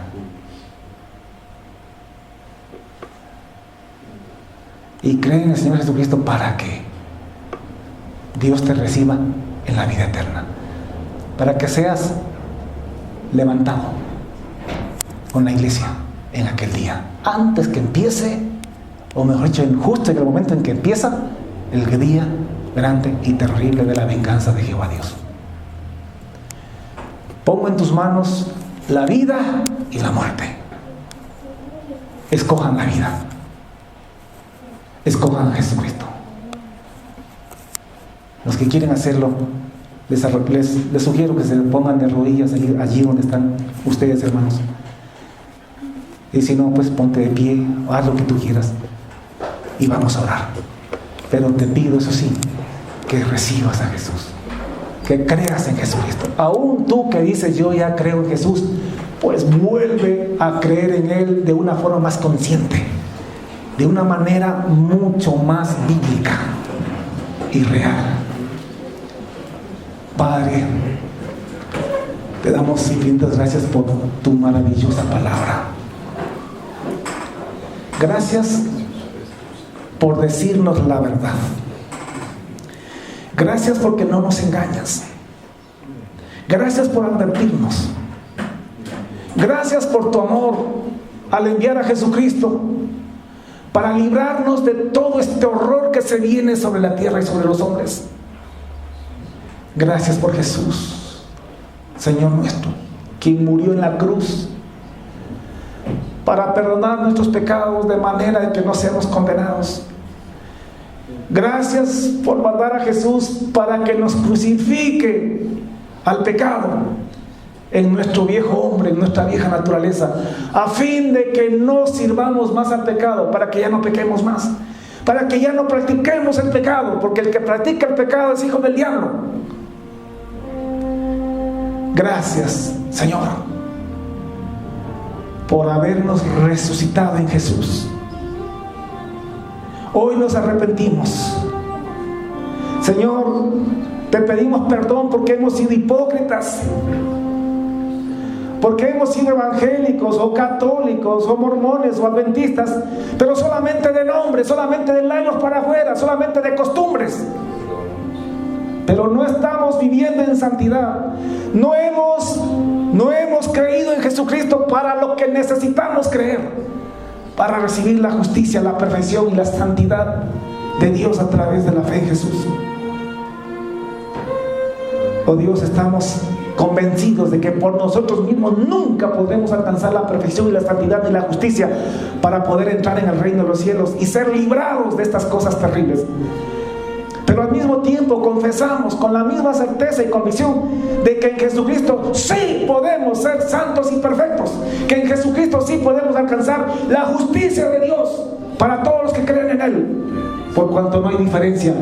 Speaker 2: Y cree en el Señor Jesucristo para que Dios te reciba en la vida eterna, para que seas levantado con la iglesia en aquel día, antes que empiece, o mejor dicho, justo en el momento en que empieza el día grande y terrible de la venganza de Jehová Dios. Pongo en tus manos la vida y la muerte. Escojan la vida. Escojan a Jesucristo. Los que quieren hacerlo, les sugiero que se pongan de rodillas allí donde están ustedes, hermanos. Y si no, pues ponte de pie, haz lo que tú quieras y vamos a orar. Pero te pido, eso sí, que recibas a Jesús, que creas en Jesucristo. Aún tú que dices yo ya creo en Jesús, pues vuelve a creer en Él de una forma más consciente, de una manera mucho más bíblica y real. Padre, te damos infinitas gracias por tu maravillosa palabra. Gracias por decirnos la verdad. Gracias porque no nos engañas. Gracias por advertirnos. Gracias por tu amor al enviar a Jesucristo para librarnos de todo este horror que se viene sobre la tierra y sobre los hombres. Gracias por Jesús, Señor nuestro, quien murió en la cruz para perdonar nuestros pecados de manera de que no seamos condenados. Gracias por mandar a Jesús para que nos crucifique al pecado en nuestro viejo hombre, en nuestra vieja naturaleza, a fin de que no sirvamos más al pecado, para que ya no pequemos más, para que ya no practiquemos el pecado, porque el que practica el pecado es hijo del diablo. Gracias, Señor, por habernos resucitado en Jesús. Hoy nos arrepentimos. Señor, te pedimos perdón porque hemos sido hipócritas, porque hemos sido evangélicos o católicos o mormones o adventistas, pero solamente de nombre, solamente de labios para afuera, solamente de costumbres. Pero no estamos viviendo en santidad. No hemos creído en Jesucristo para lo que necesitamos creer, para recibir la justicia, la perfección y la santidad de Dios a través de la fe en Jesús. Oh Dios, estamos convencidos de que por nosotros mismos nunca podremos alcanzar la perfección y la santidad y la justicia para poder entrar en el reino de los cielos y ser librados de estas cosas terribles. Pero al mismo tiempo confesamos con la misma certeza y convicción de que en Jesucristo sí podemos ser santos y perfectos, que en Jesucristo sí podemos alcanzar la justicia de Dios para todos los que creen en Él, por cuanto no hay diferencia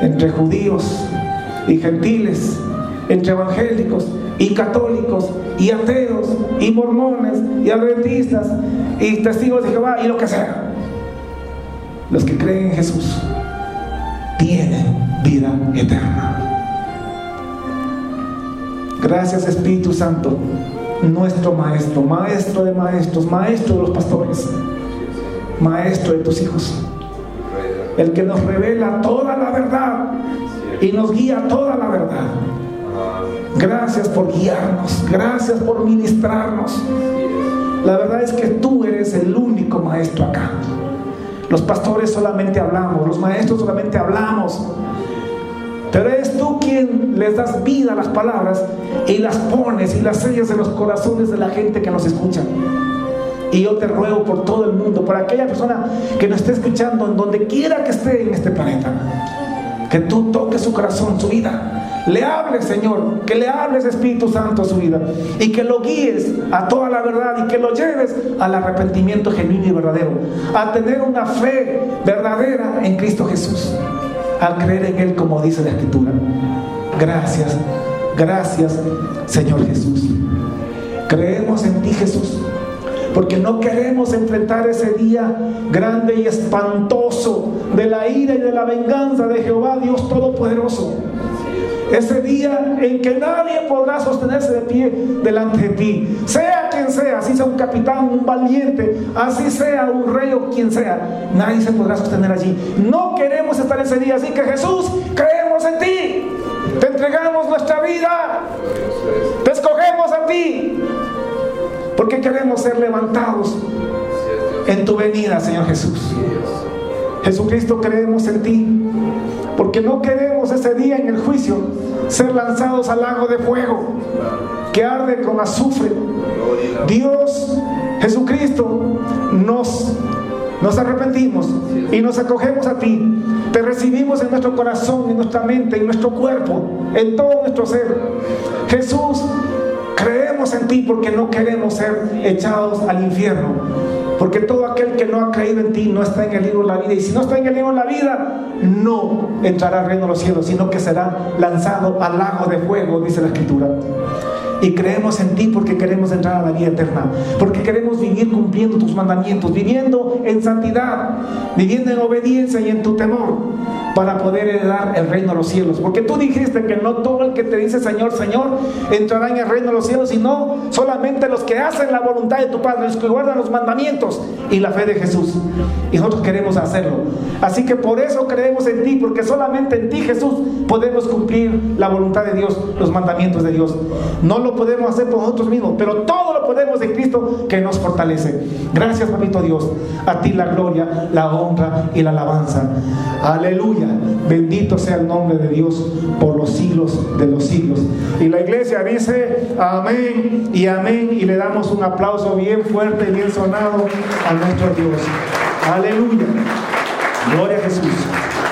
Speaker 2: entre judíos y gentiles, entre evangélicos y católicos y ateos y mormones y adventistas y testigos de Jehová y lo que sea. Los que creen en Jesús tienen vida eterna. Gracias, Espíritu Santo, nuestro Maestro, Maestro de maestros, Maestro de los pastores, Maestro de tus hijos, el que nos revela toda la verdad y nos guía a toda la verdad. Gracias por guiarnos, gracias por ministrarnos. La verdad es que tú eres el único maestro acá. Los pastores solamente hablamos, los maestros solamente hablamos, pero eres tú quien les das vida a las palabras y las pones y las sellas en los corazones de la gente que nos escucha. Y yo te ruego por todo el mundo, por aquella persona que nos esté escuchando en donde quiera que esté en este planeta, que tú toques su corazón, su vida. Le hables, Señor, que le hables, Espíritu Santo, a su vida, y que lo guíes a toda la verdad y que lo lleves al arrepentimiento genuino y verdadero, a tener una fe verdadera en Cristo Jesús, a creer en Él como dice la Escritura. Gracias, gracias, Señor Jesús. Creemos en ti, Jesús, porque no queremos enfrentar ese día grande y espantoso de la ira y de la venganza de Jehová Dios Todopoderoso. Ese día en que nadie podrá sostenerse de pie delante de ti, sea quien sea, así sea un capitán, un valiente, así sea un rey o quien sea, nadie se podrá sostener allí. No queremos estar ese día, así que Jesús, creemos en ti, te entregamos nuestra vida, te escogemos a ti, porque queremos ser levantados en tu venida, Señor Jesús. Jesucristo, creemos en ti, porque no queremos ese día en el juicio ser lanzados al lago de fuego que arde con azufre. Dios, Jesucristo, nos arrepentimos y nos acogemos a ti. Te recibimos en nuestro corazón, en nuestra mente, en nuestro cuerpo, en todo nuestro ser. Jesús, creemos en ti porque no queremos ser echados al infierno. Porque todo aquel que no ha creído en ti no está en el libro de la vida. Y si no está en el libro de la vida, no entrará al reino de los cielos, sino que será lanzado al lago de fuego, dice la Escritura. Y creemos en ti porque queremos entrar a la vida eterna, porque queremos vivir cumpliendo tus mandamientos, viviendo en santidad, viviendo en obediencia y en tu temor, para poder heredar el reino de los cielos. Porque tú dijiste que no todo el que te dice Señor, Señor, entrará en el reino de los cielos, sino solamente los que hacen la voluntad de tu Padre, los que guardan los mandamientos y la fe de Jesús. Y nosotros queremos hacerlo. Así que por eso creemos en ti, porque solamente en ti, Jesús, podemos cumplir la voluntad de Dios, los mandamientos de Dios. No lo podemos hacer por nosotros mismos, pero todo lo podemos en Cristo que nos fortalece. Gracias, papito Dios. A ti la gloria, la honra y la alabanza. Aleluya. Bendito sea el nombre de Dios por los siglos de los siglos. Y la iglesia dice amén y amén, y le damos un aplauso bien fuerte y bien sonado a nuestro Dios. Aleluya. Gloria a Jesús.